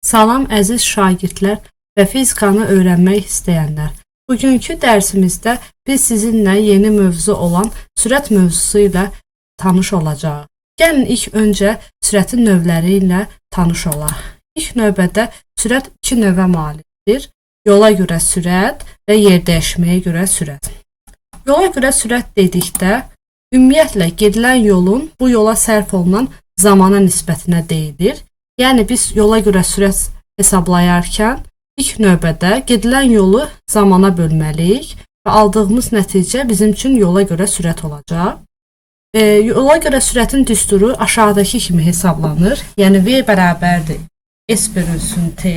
Salam əziz şagirdlər və fizikanı öyrənmək istəyənlər. Bugünkü dərsimizdə biz sizinlə yeni mövzu olan sürət mövzusu ilə tanış olacağıq. Gəlin ilk öncə sürətin növləri ilə tanış olaq. İlk növbədə sürət iki növə malikdir. Yola görə sürət və yerdəyişməyə görə sürət. Yola görə sürət dedikdə, ümumiyyətlə gedilən yolun bu yola sərf olunan zamana nisbətinə deyilir. Yəni biz yola görə sürət hesablayarkən ilk növbədə gedilən yolu zamana bölməliyik və aldığımız nəticə bizim üçün yola görə sürət olacaq. Yola görə sürətin düsturu aşağıdakı kimi hesablanır. Yəni V bərabərdir S bölünsün T.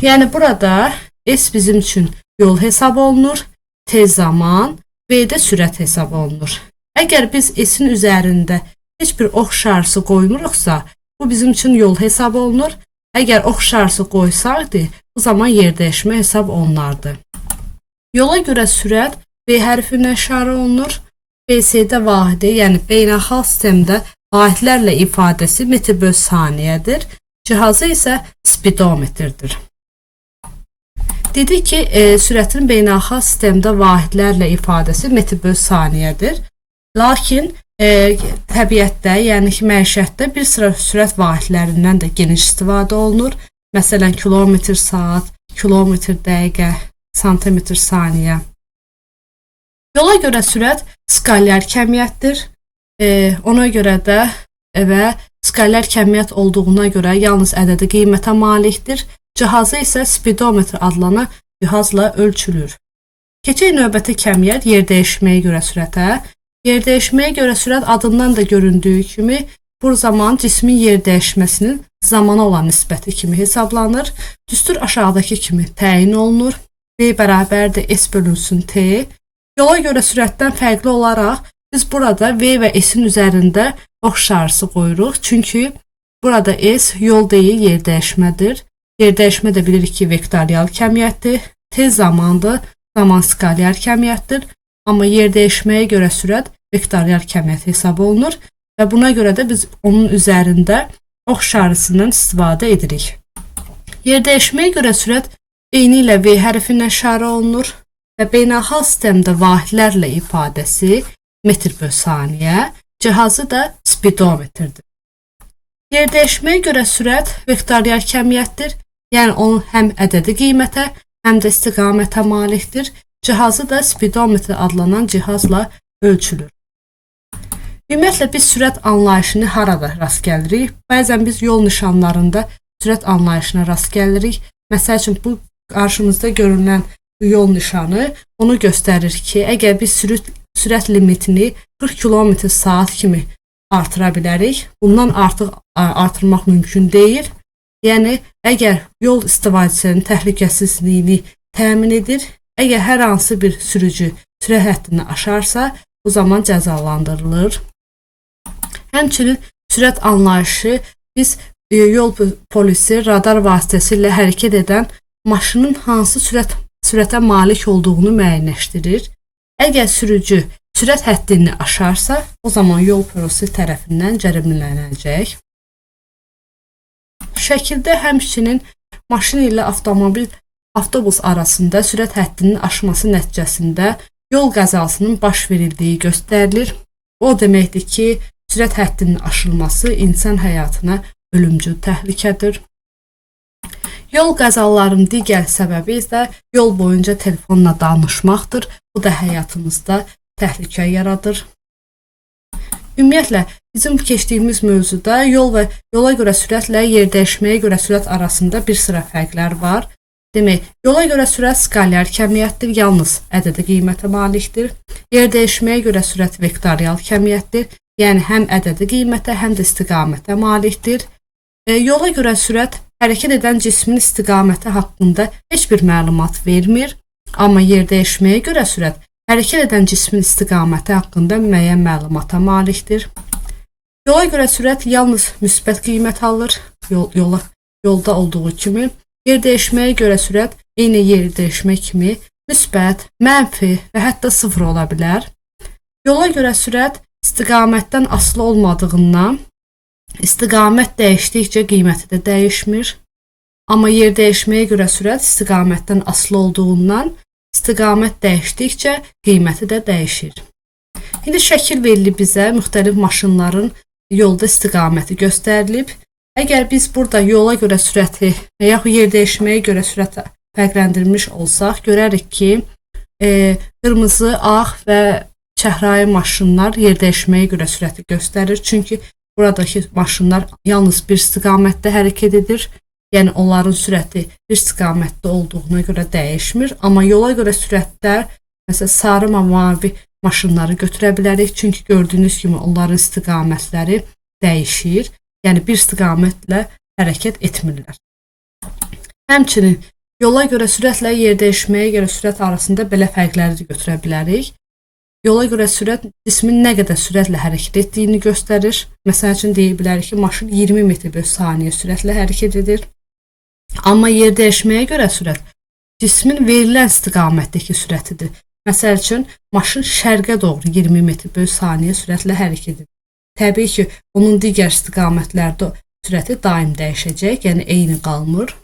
Yəni burada S bizim üçün yol hesab olunur, T zaman, V də sürət hesab olunur. Əgər biz S-in üzərində heç bir ox şarjı qoymuruqsa, bu bizim üçün yol hesab olunur. Əgər ox şarjı qoysaydı, bu zaman yerdəyişmə hesab olunardı. Yola görə sürət V hərfi ilə işarə olunur. BSD vahidi, yəni beynəlxalq sistemdə vahidlərlə ifadəsi metr bölü saniyədir. Cihazı isə spidometrdir. Dedik ki, sürətin beynəlxalq sistemdə vahidlərlə ifadəsi metr bölü saniyədir. Lakin təbiətdə, yəni ki, məişətdə bir sıra sürət vahidlərindən də geniş istifadə olunur. Məsələn, kilometr saat, kilometr dəqiqə, santimetr saniyə. Yola görə sürət skalyar kəmiyyətdir. Ona görə də və skalyar kəmiyyət olduğuna görə yalnız ədədi qiymətə malikdir. Cihazı isə spidometr adlanan cihazla ölçülür. Keçək növbəti kəmiyyət yerdəyişməyə görə sürətə. Yerdəyişməyə görə sürət adından da göründüyü kimi bu zaman cismin yerdəyişməsinin zamana olan nisbəti kimi hesablanır. Düstur aşağıdakı kimi təyin olunur. V bərabərdir S bölünsün T. Yola görə sürətdən fərqli olaraq biz burada V və S-in üzərində ox şarjısı qoyuruq. Çünki burada S yol deyil, yerdəyişmədir. Yerdəyişmə də bilirik ki, vektorial kəmiyyətdir. T zamandır, zaman skalyar kəmiyyətdir. Amma yerdəyişməyə görə sürət vektorial kəmiyyət hesab olunur və buna görə də biz onun üzərində ox şarjısından istifadə edirik. Yerdəyişməyə görə sürət eyni ilə V hərfi ilə işarə olunur və beynəlxalq sistemdə vahidlərlə ifadəsi metr bölü saniyə, cihazı da spidometrdir. Yerdəyişməyə görə sürət vektorial kəmiyyətdir, yəni onun həm ədədi qiymətə, həm də istiqamətə malikdir. Cihazı da spidometr adlanan cihazla ölçülür. Ümumiyyətlə biz sürət anlayışını harada rast gəlirik? Bəzən biz yol nişanlarında sürət anlayışına rast gəlirik. Məsəl üçün bu qarşımızda görünən yol nişanı onu göstərir ki, əgər biz sürət limitini 40 km/saat kimi artıra bilərik, bundan artıq artırmaq mümkün deyil. Yəni, əgər yol istifadəçisinin təhlükəsizliyini təmin edir, əgər hər hansı bir sürücü sürət həddini aşarsa, bu zaman cəzalandırılır. Həmçinin sürət anlayışı biz yol polisi radar vasitəsilə hərəkət edən maşının hansı sürətə malik olduğunu müəyyənləşdirir. Əgər sürücü sürət həddini aşarsa, o zaman yol polisi tərəfindən cərimlənəcək. Şəkildə həmçinin maşın ilə avtobus arasında sürət həddinin aşması nəticəsində yol qəzasının baş verildiyi göstərilir. O deməkdir ki, sürət həddinin aşılması insan həyatına ölümcül təhlükədir. Yol qəzalarının digər səbəbi isə yol boyunca telefonla danışmaqdır. Bu da həyatımızda təhlükə yaradır. Ümumiyyətlə, bizim keçdiyimiz mövzuda yol və yola görə sürətlə yerdəyişməyə görə sürət arasında bir sıra fərqlər var. Demək, yola görə sürət skalyar kəmiyyətdir, yalnız ədədi qiymətə malikdir. Yerdəyişməyə görə sürət vektorial kəmiyyətdir, yəni həm ədədi qiymətə, həm də istiqamətə malikdir. Yola görə sürət hərəkət edən cismin istiqaməti haqqında heç bir məlumat vermir, amma yerdəyişməyə görə sürət hərəkət edən cismin istiqaməti haqqında müəyyən məlumata malikdir. Yola görə sürət yalnız müsbət qiymət alır, yolda olduğu kimi. Yerdəyişməyə görə sürət eyni yerdəyişmə kimi müsbət, mənfi və hətta sıfır ola bilər. Yola görə sürət istiqamətdən asılı olmadığından istiqamət dəyişdikcə qiyməti də dəyişmir. Amma yer dəyişməyə görə sürət istiqamətdən asılı olduğundan istiqamət dəyişdikcə qiyməti də dəyişir. İndi şəkil verilib bizə müxtəlif maşınların yolda istiqaməti göstərilib. Əgər biz burada yola görə sürəti və yaxud yer dəyişməyə görə sürəti fərqləndirmiş olsaq, görərik ki, qırmızı, ağ və çəhrayı maşınlar yer dəyişməyə görə sürəti göstərir. Çünki buradakı maşınlar yalnız bir istiqamətdə hərəkət edir. Yəni onların sürəti bir istiqamətdə olduğuna görə dəyişmir. Amma yola görə sürətlər, məsələn, sarı və mavi maşınları götürə bilərik. Çünki gördüyünüz kimi onların istiqamətləri dəyişir. Yəni bir istiqamətlə hərəkət etmirlər. Həmçinin yola görə sürətlə yer dəyişməyə görə sürət arasında belə fərqləri də götürə bilərik. Yola görə sürət cismin nə qədər sürətlə hərəkət etdiyini göstərir. Məsəl üçün deyə bilərik ki, maşın 20 metr/saniyə sürətlə hərəkət edir. Amma yer dəyişməyə görə sürət cismin verilən istiqamətdəki sürətidir. Məsəl üçün, maşın şərqə doğru 20 metr/saniyə sürətlə hərəkət edir. Təbii ki, onun digər istiqamətlərdə sürəti daim dəyişəcək, yəni eyni qalmır.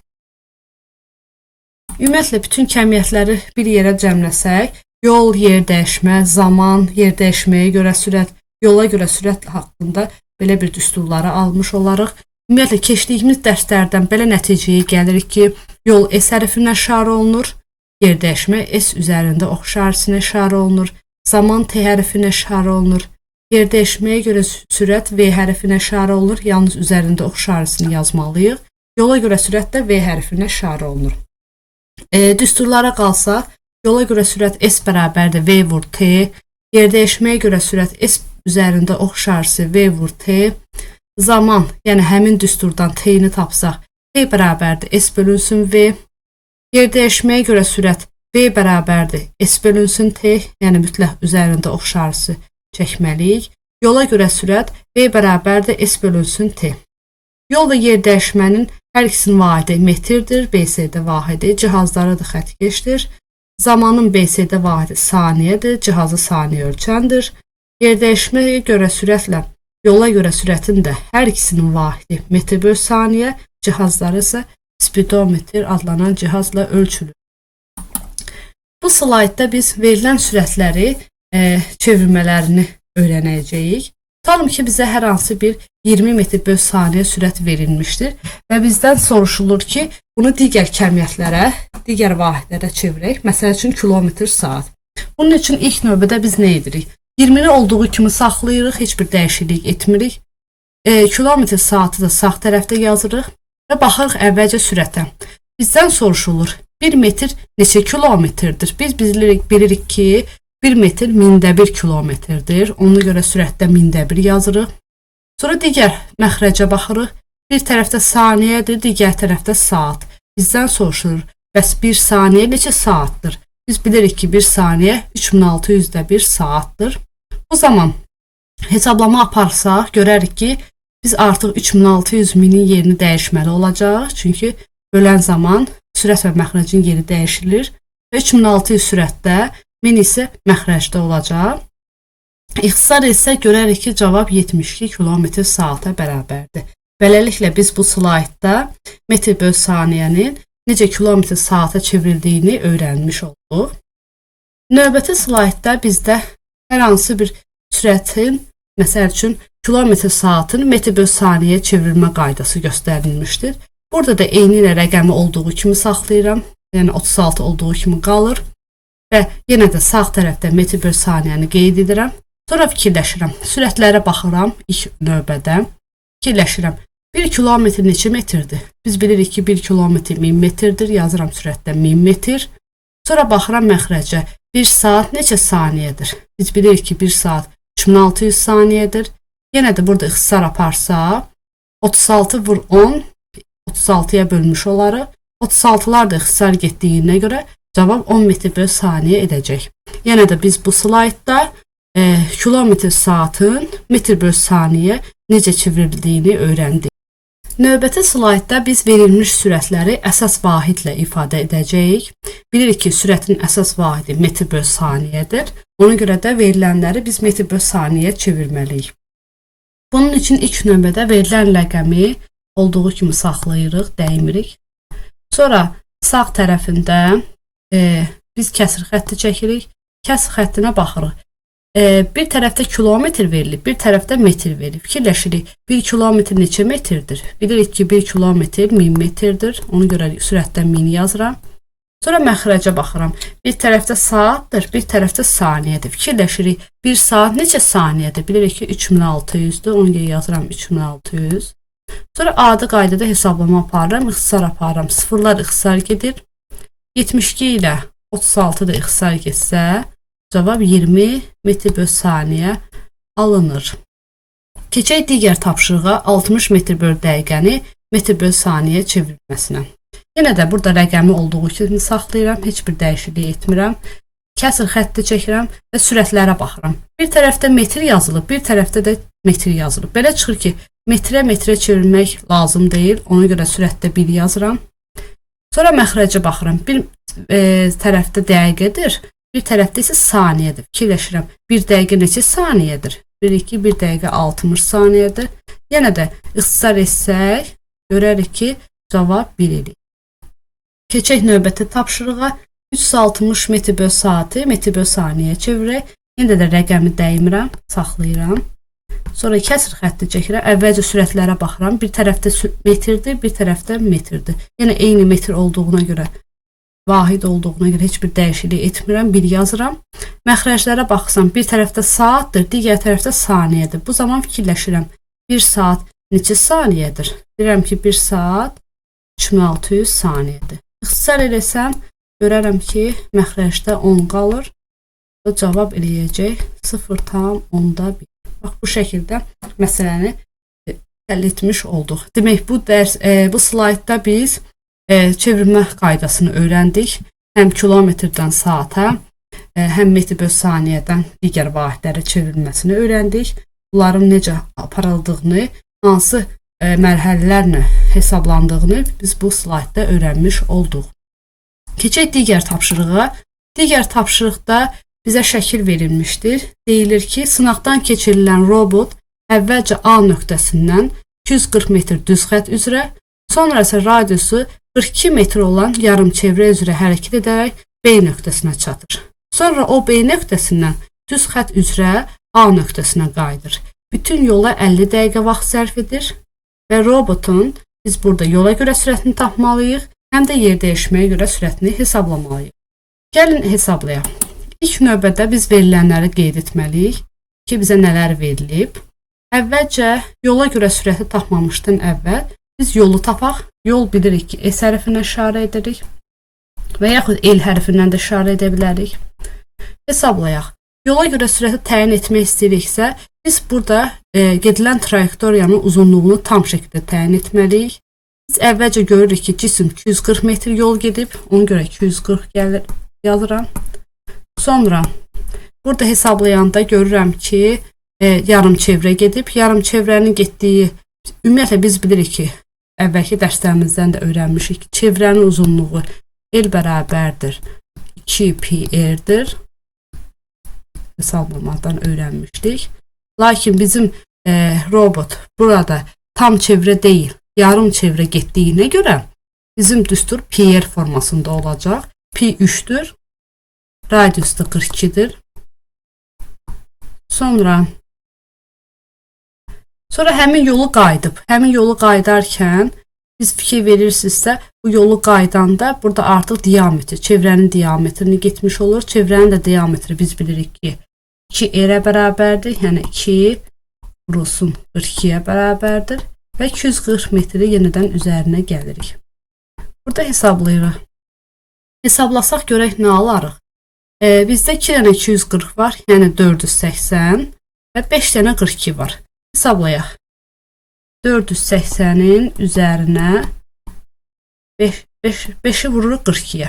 Ümumiyyətlə, bütün kəmiyyətləri bir yerə cəmləsək, yol, yer dəyişmə, zaman, yer dəyişməyə görə sürət, yola görə sürət haqqında belə bir düsturları almış olarıq. Ümumiyyətlə, keçdiyimiz dərslərdən belə nəticəyə gəlirik ki, yol S hərfinə işarə olunur, yer dəyişmə S üzərində ox işarəsinə işarə olunur, zaman T hərfinə işarə olunur, yer dəyişməyə görə sürət V hərfinə işarə olunur, yalnız üzərində ox işarəsini yazmalıyıq. Yola görə sürət də V hərfinə işarə olunur. Düsturlara qalsaq, yola görə sürət S bərabərdir V vur T, yer dəyişməyə görə sürət S üzərində ox işarəsi V vur T, zaman, yəni həmin düsturdan T-ni tapsaq, T bərabərdir S bölünsün V, yer dəyişməyə görə sürət V bərabərdir S bölünsün T, yəni mütləq üzərində ox işarəsi çəkməliyik. Yola görə sürət V bərabərdir S bölünsün T. Yol və yer dəyişmənin hər ikisinin vahidi metrdir, BSD vahidi, cihazlara da xəttkeşdir. Zamanın BSD vahidi saniyədir, cihazı saniyə ölçəndir. Yer dəyişməyə görə sürətlə yola görə sürətin də hər ikisinin vahidi metr/saniyə, cihazları isə spidometr adlanan cihazla ölçülür. Bu slaydda biz verilən sürətləri çevirmələrini öyrənəcəyik. Tutalım ki, bizə hər hansı bir 20 metr/saniyə sürət verilmişdir və bizdən soruşulur ki, bunu digər kəmiyyətlərə, digər vahidlərə çevirək. Məsəl üçün, kilometr saat. Bunun üçün ilk növbədə biz nə edirik? 20-ni olduğu kimi saxlayırıq, heç bir dəyişiklik etmirik. Kilometr saatı da sağ tərəfdə yazırıq və baxırıq əvvəlcə sürətə. Bizdən soruşulur, 1 metr neçə kilometrdir? Biz bilirik ki, 1 metr 1000-1 kilometrdir. Ona görə sürətdə 1000-1 yazırıq. Sonra digər məxrəcə baxırıq. Bir tərəfdə saniyədir, digər tərəfdə saat. Bizdən soruşulur, bəs 1 saniyə neçə saatdır? Biz bilirik ki, 1 saniyə 3600-1 saatdır. Bu zaman hesablama aparsaq, görərik ki, biz artıq 3600-1000-in yerini dəyişməli olacaq. Çünki bölən zaman sürət və məxrəcin yeri dəyişilir. Və 3600 sürətdə, 1000 isə məxrəcdə olacaq. İxtisar isə görərik ki, cavab 72 km saata bərabərdir. Beləliklə, biz bu slaydda metr/saniyənin necə kilometr saata çevrildiyini öyrənmiş olduq. Növbəti slaydda bizdə hər hansı bir sürətin, məsəl üçün, kilometr saatın metr/saniyəyə çevrilmə qaydası göstərilmişdir. Burada da eyni ilə rəqəmi olduğu kimi saxlayıram, yəni 36 olduğu kimi qalır. Və yenə də sağ tərəfdə metr/saniyəni qeyd edirəm. Sonra fikirləşirəm, sürətlərə baxıram ilk növbədə. Fikirləşirəm, 1 kilometr neçə metrdir? Biz bilirik ki, 1 kilometr 1000 metrdir, yazıram sürətdə 1000 metr. Sonra baxıram məxrəcə, 1 saat neçə saniyədir? Biz bilirik ki, 1 saat 3600 saniyədir. Yenə də burada ixtisar aparsa, 36 vur 10, 36-ya bölmüş olarıq. 36'lar da ixtisar getdiyinə görə cavab 10 metr/saniyə edəcək. Yenə də biz bu slaydda kilometr saatın metr/saniyə necə çevrildiyini öyrəndik. Növbəti slaydda biz verilmiş sürətləri əsas vahidlə ifadə edəcəyik. Bilirik ki, sürətin əsas vahidi metr/saniyədir. Ona görə də verilənləri biz metr/saniyəyə çevirməliyik. Bunun üçün ilk növbədə verilən rəqəmi olduğu kimi saxlayırıq, dəymirik. Sonra sağ tərəfində biz kəsir xətti çəkirik. Kəsir xəttinə baxırıq. Bir tərəfdə kilometr verilib, bir tərəfdə metr verilib. Fikirləşirik, 1 kilometr neçə metrdir? Bilirik ki, 1 kilometr 1000 metrdir. Ona görə sürətdən 1000 yazıram. Sonra məxrəcə baxıram. Bir tərəfdə saatdır, bir tərəfdə saniyədir. Fikirləşirik, 1 saat neçə saniyədir? Bilirik ki, 3600-dür. Ona görə yazıram 3600. Sonra adi qaydada hesablama aparıram, ixtisar aparıram. Sıfırlar ixtisar gedir. 72 ilə 36 da ixtisar getsə, cavab 20 metr bölü saniyə alınır. Keçək digər tapşırığa 60 metr bölü dəqiqəni metr bölü saniyə çevrilməsinə. Yenə də burada rəqəmi olduğu kimi saxlayıram, heç bir dəyişiklik etmirəm. Kəsir xətti çəkirəm və sürətlərə baxıram. Bir tərəfdə metr yazılıb, bir tərəfdə də metr yazılıb. Belə çıxır ki, metrə çevirmək lazım deyil. Ona görə sürətdə 1 yazıram. Sonra məxrəcə baxıram. Bir tərəfdə dəqiqədir, bir tərəfdə isə saniyədir. Fikirləşirəm, 1 dəqiqə neçə saniyədir? Bilirik ki, 1 dəqiqə 60 saniyədir. Yenə də ixtisar etsək, görərik ki, cavab 1 edir. Keçək növbəti tapşırığa 360 metr bölü saatı metr bölü saniyəyə çevirək. Yenə də rəqəmi dəymirəm, saxlayıram. Sonra kəsir xətti çəkirəm. Əvvəlcə sürətlərə baxıram. Bir tərəfdə metrdir, bir tərəfdə metrdir. Yəni eyni metr olduğuna görə, vahid olduğuna görə heç bir dəyişiklik etmirəm. 1 yazıram. Məxrəclərə baxsam, bir tərəfdə saatdır, digər tərəfdə saniyədir. Bu zaman fikirləşirəm. 1 saat neçə saniyədir? Bilirəm ki, 1 saat 3600 saniyədir. İxtisar eləsəm, görərəm ki, məxrəcdə 10 qalır. O cavab eləyəcək 0,1. Bax, bu şəkildə məsələni həll etmiş olduq. Demək, bu slaydda biz çevirmə qaydasını öyrəndik. Həm kilometrdən saata, həm metr bölü saniyədən digər vahidlərə çevrilməsini öyrəndik. Bunların necə aparıldığını, hansı mərhələlərlə hesablandığını biz bu slaydda öyrənmiş olduq. Keçək digər tapşırığa. Digər tapşırıqda bizə şəkil verilmişdir. Deyilir ki, sınaqdan keçirilən robot əvvəlcə A nöqtəsindən 240 metr düz xətt üzrə, sonra isə radiusu 42 metr olan yarım çevrə üzrə hərəkət edərək B nöqtəsinə çatır. Sonra o B nöqtəsindən düz xətt üzrə A nöqtəsinə qayıdır. Bütün yola 50 dəqiqə vaxt sərf edir və robotun biz burada yola görə sürətini tapmalıyıq, həm də yer dəyişməyə görə sürətini hesablamalıyıq. Gəlin hesablayaq. İlk növbədə biz verilənləri qeyd etməliyik ki, bizə nələr verilib. Əvvəlcə yola görə sürəti tapmamışdan əvvəl biz yolu tapaq. Yol bilirik ki, S hərfindən işarə edirik və yaxud L hərfindən də işarə edə bilərik. Hesablayaq. Yola görə sürəti təyin etmək istəyiriksə, biz burada gedilən trayektoriyanın uzunluğunu tam şəkildə təyin etməliyik. Biz əvvəlcə görürük ki, cisim 240 metr yol gedib, ona görə 240 gəlir, yazıram. Sonra burada hesablayanda görürəm ki, yarım çevrə gedib. Yarım çevrənin getdiyi, ümumiyyətlə biz bilirik ki, əvvəlki dərslərimizdən də öyrənmişik ki, çevrənin uzunluğu L bərabərdir 2πr-dir. Hesablamadan öyrənmişdik. Lakin bizim robot burada tam çevrə deyil, yarım çevrə getdiyinə görə bizim düstur πr formasında olacaq. Pi 3-dür. Radius da 42'dir. Sonra həmin yolu qayıdıb. Həmin yolu qayıdarkən biz fikir verirsinizsə, bu yolu qaydanda burada artıq diametr, çevrənin diametrini getmiş olur. Çevrənin də diametri biz bilirik ki, 2r-ə bərabərdir. Yəni 2 vurulsun 42-yə bərabərdir və 240 metri yenidən üzərinə gəlirik. Burada hesablayırıq. Hesablasaq görək nə alarıq? Bizdə 2 dənə 240 var, yəni 480 və 5 dənə 42 var. Hesablayaq. 480-in üzərinə 5-i vururuq 42-yə.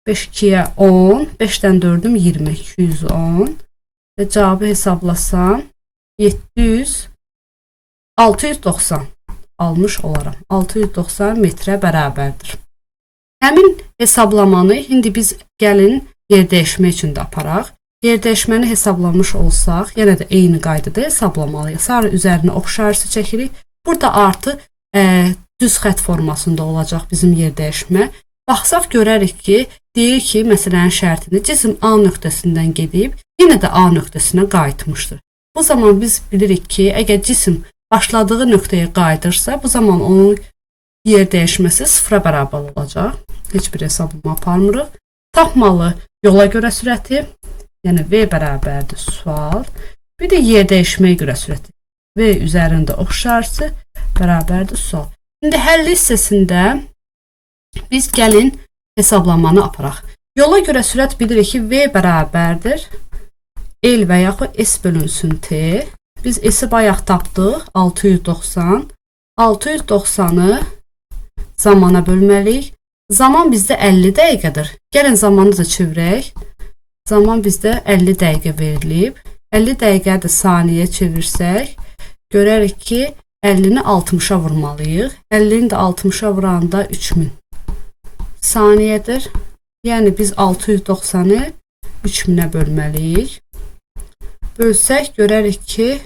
5 2-yə 10, 5-dən 4-üm 20, 210 və cavabı hesablasam 690 almış olaram. 690 metrə bərabərdir. Həmin hesablamanı indi biz gəlin yer dəyişmə üçün də aparaq. Yer dəyişməni hesablamış olsaq, yenə də eyni qaydada hesablamalıyıq. Sonra üzərinə oxşarısı çəkirik. Burada artı düz xətt formasında olacaq bizim yer dəyişmə. Baxsaq görərik ki, deyir ki, məsələnin şərtini cisim A nöqtəsindən gedib, yenə də A nöqtəsinə qayıtmışdır. Bu zaman biz bilirik ki, əgər cisim başladığı nöqtəyə qayıdırsa, bu zaman onun yer dəyişməsi sıfıra bərabər olacaq. Heç bir hesablama aparmırıq. Tapmalı yola görə sürəti, yəni V bərabərdir sual. Bir də yer dəyişməyə görə sürəti. V üzərində oxşarsı bərabərdir sual. İndi həll hissəsində biz gəlin hesablamanı aparaq. Yola görə sürət bilirik ki, V bərabərdir L və yaxud S bölünsün T. Biz S-i bayaq tapdıq, 690. 690-ı zamana bölməliyik. Zaman bizdə 50 dəqiqədir. Gəlin zamanı da çevirək. Zaman bizdə 50 dəqiqə verilib. 50 dəqiqə də saniyə çevirsək, görərik ki, 50-ni 60-a vurmalıyıq. 50-ni də 60-a vuranda 3000 saniyədir. Yəni biz 690-ı 3000-ə bölməliyik. Bölsək görərik ki,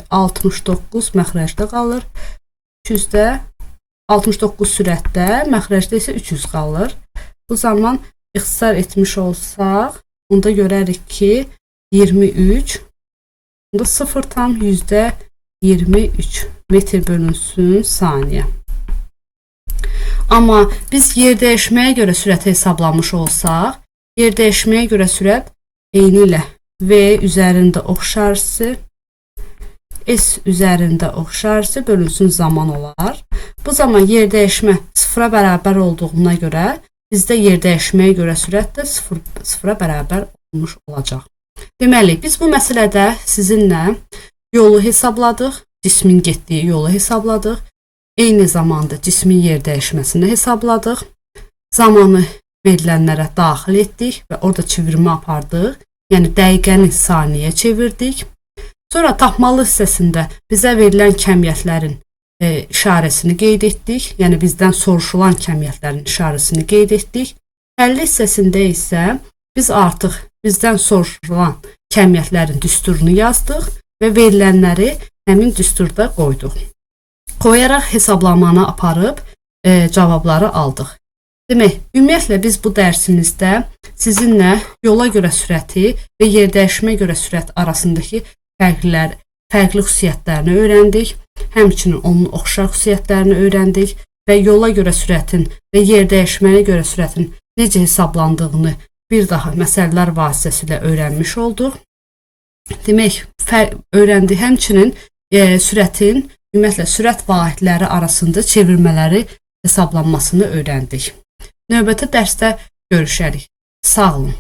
69 məxrəcdə qalır. 200-də 69 sürətdə, məxrəcdə isə 300 qalır. Bu zaman ixtisar etmiş olsaq, onda görərik ki, 23, onda 0,23 metr bölünsün saniyə. Amma biz yer dəyişməyə görə sürəti hesablamış olsaq, yer dəyişməyə görə sürət eyni ilə V üzərində oxşarsı, S üzərində oxşarsı bölünsün zaman olar. Bu zaman yer dəyişmə sıfıra bərabər olduğuna görə bizdə yer dəyişməyə görə sürət də sıfıra bərabər olmuş olacaq. Deməli, biz bu məsələdə sizinlə yolu hesabladıq, cismin getdiyi yolu hesabladıq, eyni zamanda cismin yer dəyişməsini hesabladıq, zamanı verilənlərə daxil etdik və orada çevirmə apardıq, yəni dəqiqəni saniyə çevirdik. Sonra tapmalı hissəsində bizə verilən kəmiyyətlərin işarəsini qeyd etdik, yəni bizdən soruşulan kəmiyyətlərin işarəsini qeyd etdik. Həll hissəsində isə biz artıq bizdən soruşulan kəmiyyətlərin düsturunu yazdıq və verilənləri həmin düsturda qoyduq. Qoyaraq hesablamanı aparıb cavabları aldıq. Demək, ümumiyyətlə biz bu dərsimizdə sizinlə yola görə sürəti və yer dəyişmə görə sürət arasındakı fərqli xüsusiyyətlərini öyrəndik. Həmçinin onun oxşar xüsusiyyətlərini öyrəndik və yola görə sürətin və yer dəyişməyə görə sürətin necə hesablandığını bir daha məsələlər vasitəsilə öyrənmiş olduq. Demək, öyrəndik. Həmçinin sürətin, ümumiyyətlə sürət vahidləri arasında çevirmələri hesablanmasını öyrəndik. Növbəti dərsdə görüşərik. Sağ olun.